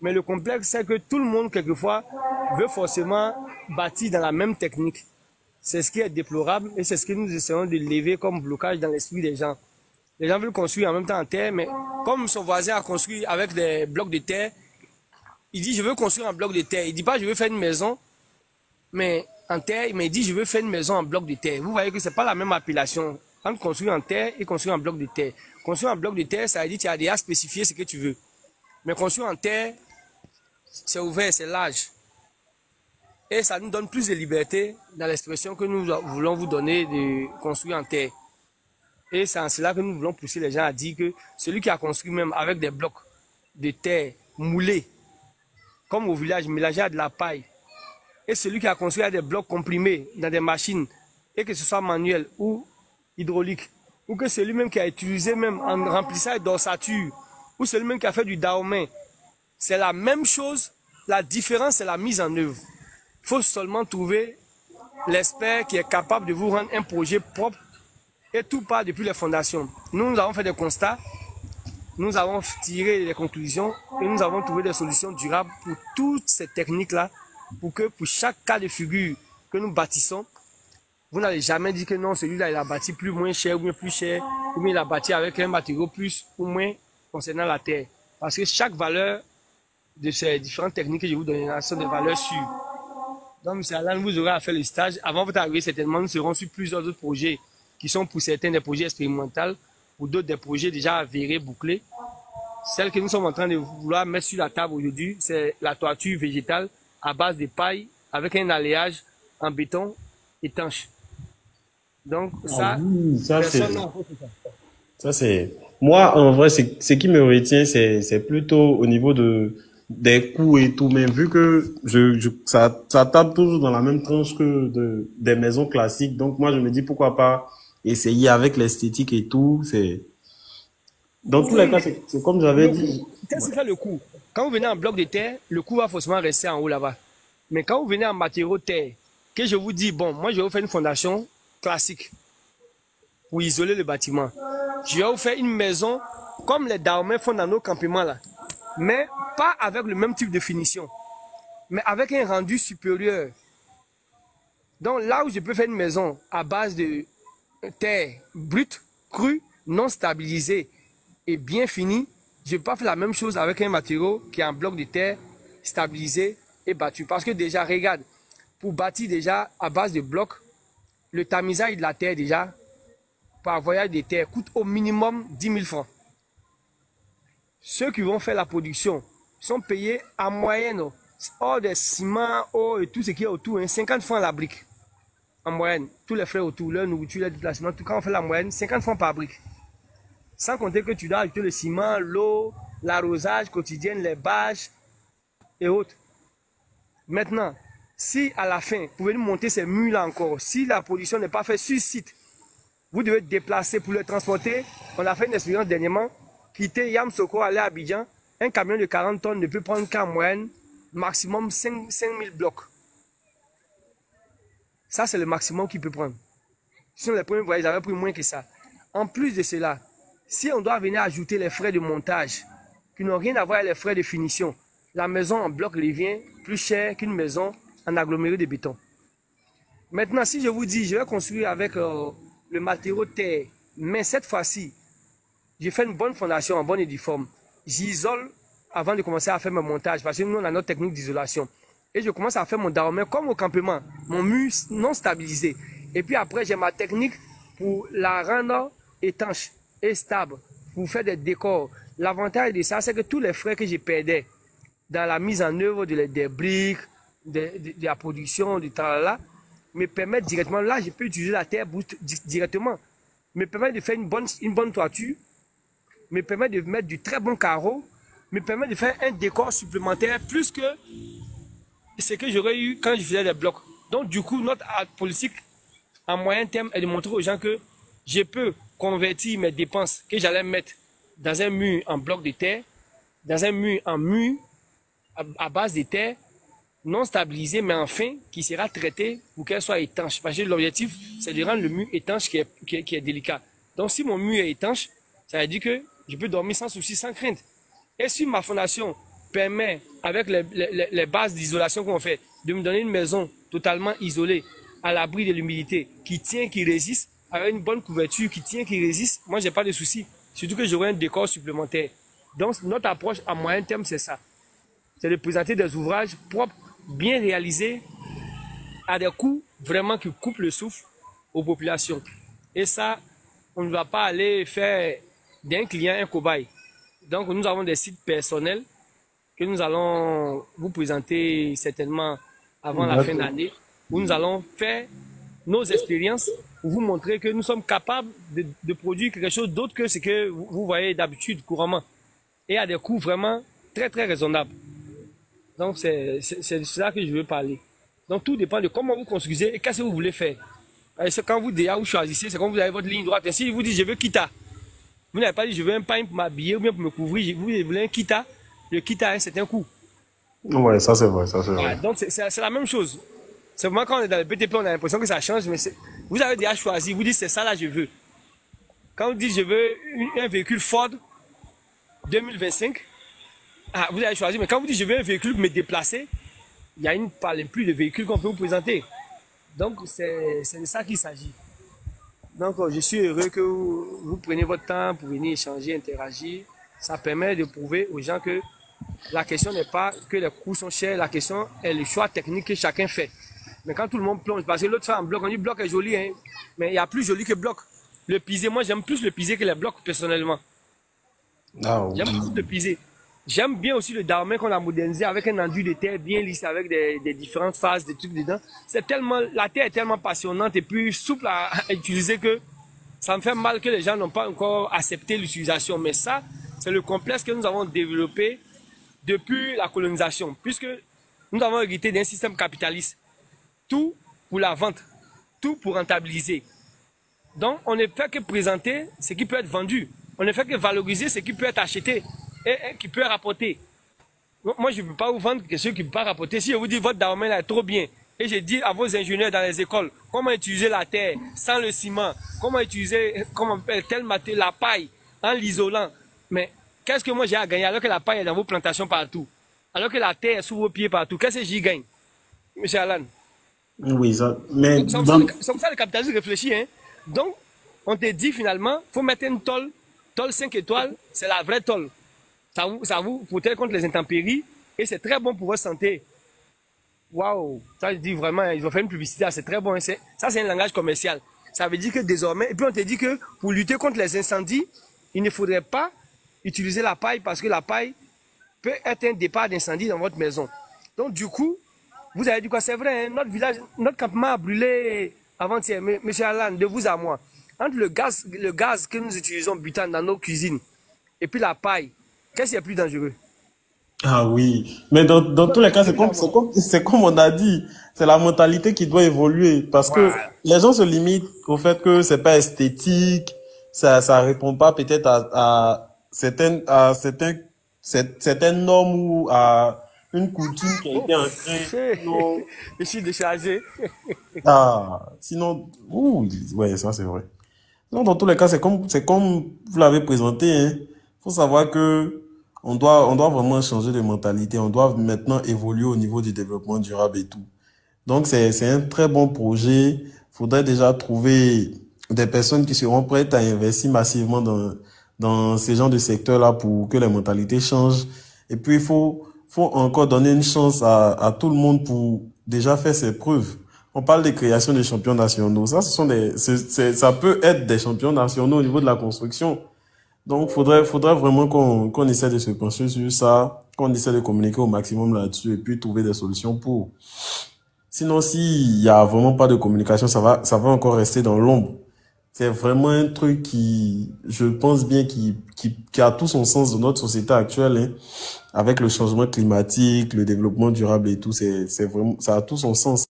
Mais le complexe, c'est que tout le monde, quelquefois, veut forcément bâtir dans la même technique. C'est ce qui est déplorable et c'est ce que nous essayons de lever comme blocage dans l'esprit des gens. Les gens veulent construire en même temps en terre, mais comme son voisin a construit avec des blocs de terre, il dit je veux construire en bloc de terre. Il dit pas je veux faire une maison, mais en terre, mais il dit je veux faire une maison en bloc de terre. Vous voyez que c'est pas la même appellation entre construire en terre et construire en bloc de terre. Construire en bloc de terre, ça veut dire que tu as déjà spécifié ce que tu veux. Mais construire en terre, c'est ouvert, c'est large. Et ça nous donne plus de liberté dans l'expression que nous voulons vous donner de construire en terre. Et c'est en cela que nous voulons pousser les gens à dire que celui qui a construit même avec des blocs de terre moulés, comme au village, mélangés à de la paille, et celui qui a construit avec des blocs comprimés dans des machines, et que ce soit manuel ou hydraulique, ou que celui même qui a utilisé même en remplissage d'ossature, ou celui même qui a fait du daomain, c'est la même chose, la différence c'est la mise en œuvre. Il faut seulement trouver l'expert qui est capable de vous rendre un projet propre et tout part depuis les fondations. Nous avons fait des constats, nous avons tiré des conclusions et nous avons trouvé des solutions durables pour toutes ces techniques-là, pour que pour chaque cas de figure que nous bâtissons, vous n'allez jamais dire que non, celui-là il a bâti plus moins cher ou bien plus cher, ou bien il a bâti avec un matériau plus ou moins concernant la terre. Parce que chaque valeur de ces différentes techniques que je vous donne sont des valeurs sûres. Donc, M. Alan, vous aurez à faire le stage. Avant votre arrivée, certainement, nous serons sur plusieurs autres projets qui sont pour certains des projets expérimentaux, pour d'autres des projets déjà avérés, bouclés. Celle que nous sommes en train de vouloir mettre sur la table aujourd'hui, c'est la toiture végétale à base de paille avec un alliage en béton étanche. Donc, ça, oui, personne n'a ça c'est, moi, en vrai, ce qui me retient, c'est plutôt au niveau des coûts et tout, mais vu que ça tape toujours dans la même tranche que des maisons classiques, donc moi, je me dis pourquoi pas essayer avec l'esthétique et tout, dans tous les cas, c'est comme j'avais le coût. dit. Qu'est-ce qui fait le coût? Quand vous venez en bloc de terre, le coût va forcément rester en haut là-bas. Mais quand vous venez en matériaux terre, que je vous dis, bon, moi je vais vous faire une fondation classique pour isoler le bâtiment. Je vais vous faire une maison comme les Daomais font dans nos campements là. Mais pas avec le même type de finition, mais avec un rendu supérieur. Donc là où je peux faire une maison à base de terre brute, crue, non stabilisée et bien finie, je ne peux pas faire la même chose avec un matériau qui est en bloc de terre stabilisé et battu. Parce que déjà, regarde, pour bâtir déjà à base de blocs, le tamisage de la terre déjà, par voyage de terre, coûte au minimum 10 000 francs. Ceux qui vont faire la production sont payés en moyenne, hors des ciments, hors et tout ce qui est autour, 50 francs la brique. En moyenne, tous les frais autour, leur nourriture, leur déplacement, tout quand on fait la moyenne, 50 francs par brique. Sans compter que tu dois ajouter le ciment, l'eau, l'arrosage quotidien, les bâches et autres. Maintenant, si à la fin, vous pouvez nous monter ces murs-là encore, si la production n'est pas faite sur site, vous devez déplacer pour le transporter. On a fait une expérience dernièrement, quitter Yamsoko, aller à Abidjan, un camion de 40 tonnes ne peut prendre qu'en moyenne, maximum 5 000 blocs. Ça, c'est le maximum qu'il peut prendre. Sinon, les premiers voyages, ils avaient pris moins que ça. En plus de cela, si on doit venir ajouter les frais de montage, qui n'ont rien à voir avec les frais de finition, la maison en bloc revient plus cher qu'une maison en aggloméré de béton. Maintenant, si je vous dis, je vais construire avec le matériau terre, mais cette fois-ci, je fais une bonne fondation en bonne et due forme. J'isole avant de commencer à faire mon montage, parce que nous, on a notre technique d'isolation. Et je commence à faire mon daomé comme au campement, mon mur non stabilisé. Et puis après, j'ai ma technique pour la rendre étanche et stable, pour faire des décors. L'avantage de ça, c'est que tous les frais que je perdais dans la mise en œuvre des briques, de la production, du temps là, me permettent directement, là, je peux utiliser la terre brute directement, me permet de faire une bonne toiture, me permet de mettre du très bon carreau, me permet de faire un décor supplémentaire plus que ce que j'aurais eu quand je faisais des blocs. Donc du coup, notre politique en moyen terme est de montrer aux gens que je peux convertir mes dépenses que j'allais mettre dans un mur en bloc de terre, dans un mur en mur à base de terre, non stabilisé, mais enfin qui sera traité pour qu'elle soit étanche. Parce que l'objectif, c'est de rendre le mur étanche qui est délicat. Donc si mon mur est étanche, ça veut dire que je peux dormir sans souci, sans crainte. Et sur ma fondation, permet, avec les bases d'isolation qu'on fait, de me donner une maison totalement isolée, à l'abri de l'humidité, qui tient, qui résiste, avec une bonne couverture, qui tient, qui résiste, moi, j'ai pas de souci. Surtout que j'aurai un décor supplémentaire. Donc, notre approche à moyen terme, c'est ça. C'est de présenter des ouvrages propres, bien réalisés, à des coûts vraiment qui coupent le souffle aux populations. Et ça, on ne va pas aller faire d'un client un cobaye. Donc, nous avons des sites personnels que nous allons vous présenter certainement avant la fin d'année, où nous allons faire nos expériences pour vous montrer que nous sommes capables de produire quelque chose d'autre que ce que vous voyez d'habitude couramment et à des coûts vraiment très très raisonnables. Donc c'est de cela que je veux parler. Donc tout dépend de comment vous construisez et qu'est-ce que vous voulez faire. Quand vous déjà vous choisissez, c'est quand vous avez votre ligne droite. Et si vous dites je veux kita, vous n'avez pas dit je veux un pain pour m'habiller ou bien pour me couvrir, vous voulez un kita, le kita a un certain coût. Ouais, ça c'est vrai, ça c'est vrai. Ouais, donc c'est la même chose. C'est vraiment quand on est dans le BTP, on a l'impression que ça change, mais vous avez déjà choisi, vous dites c'est ça là je veux. Quand vous dites je veux un véhicule Ford 2025, vous avez choisi, mais quand vous dites je veux un véhicule pour me déplacer, il y a une plus de véhicules qu'on peut vous présenter. Donc c'est de ça qu'il s'agit. Donc je suis heureux que vous preniez votre temps pour venir échanger, interagir. Ça permet de prouver aux gens que la question n'est pas que les coûts sont chers, la question est le choix technique que chacun fait. Mais quand tout le monde plonge, parce que l'autre fait en bloc, on dit bloc est joli, hein, mais il y a plus joli que bloc. Le pisé, moi j'aime plus le pisé que les blocs personnellement. J'aime plus le pisé. J'aime bien aussi le darmen qu'on a modernisé avec un enduit de terre bien lisse, avec des différentes phases, des trucs dedans. La terre est tellement passionnante et plus souple à utiliser que ça me fait mal que les gens n'ont pas encore accepté l'utilisation. Mais ça, c'est le complexe que nous avons développé depuis la colonisation, puisque nous avons hérité d'un système capitaliste. Tout pour la vente, tout pour rentabiliser. Donc, on ne fait que présenter ce qui peut être vendu. On ne fait que valoriser ce qui peut être acheté et qui peut rapporter. Moi, je ne peux pas vous vendre quelque chose qui ne peut pas rapporter. Si je vous dis votre darmen est trop bien, et je dis à vos ingénieurs dans les écoles comment utiliser la terre sans le ciment, comment utiliser tel matériau, la paille en l'isolant. Mais qu'est-ce que moi j'ai à gagner alors que la paille est dans vos plantations partout, alors que la terre est sous vos pieds partout? Qu'est-ce que j'y gagne, M. Alan? Oui, ça. Mais c'est comme ça le capitalisme réfléchit. Hein? Donc, on te dit finalement, il faut mettre une tôle 5 étoiles, c'est la vraie tôle. Ça vous protège contre les intempéries et c'est très bon pour votre santé. Waouh, ça je dis vraiment, ils ont fait une publicité, c'est très bon. Ça c'est un langage commercial. Ça veut dire que désormais, et puis on te dit que pour lutter contre les incendies, il ne faudrait pas utiliser la paille parce que la paille peut être un départ d'incendie dans votre maison. Donc du coup, vous avez dit quoi? C'est vrai, hein, notre village, notre campement a brûlé avant-hier, monsieur Alan, de vous à moi. Entre le gaz que nous utilisons butane dans nos cuisines et puis la paille, qu'est-ce qui est plus dangereux? Ah oui, mais dans tous les cas, c'est comme on a dit, c'est la mentalité qui doit évoluer parce que les gens se limitent au fait que c'est pas esthétique, ça répond pas peut-être à certaines normes ou à une coutume qui a été ancrée. Non. Je suis déchargé. Sinon, ouais, ça c'est vrai. Non, dans tous les cas, c'est comme vous l'avez présenté, hein. Faut savoir que on doit vraiment changer de mentalité. On doit maintenant évoluer au niveau du développement durable et tout. Donc, c'est un très bon projet. Faudrait déjà trouver des personnes qui seront prêtes à investir massivement dans ces genres de secteurs-là pour que les mentalités changent. Et puis, il faut encore donner une chance à tout le monde pour déjà faire ses preuves. On parle de création de champions nationaux. Ça, ça peut être des champions nationaux au niveau de la construction. Donc, faudrait vraiment qu'on essaie de se pencher sur ça, qu'on essaie de communiquer au maximum là-dessus et puis trouver des solutions pour. Sinon, s'il y a vraiment pas de communication, ça va encore rester dans l'ombre. C'est vraiment un truc qui, je pense bien, qui a tout son sens dans notre société actuelle, hein, avec le changement climatique, le développement durable et tout. C'est vraiment, ça a tout son sens.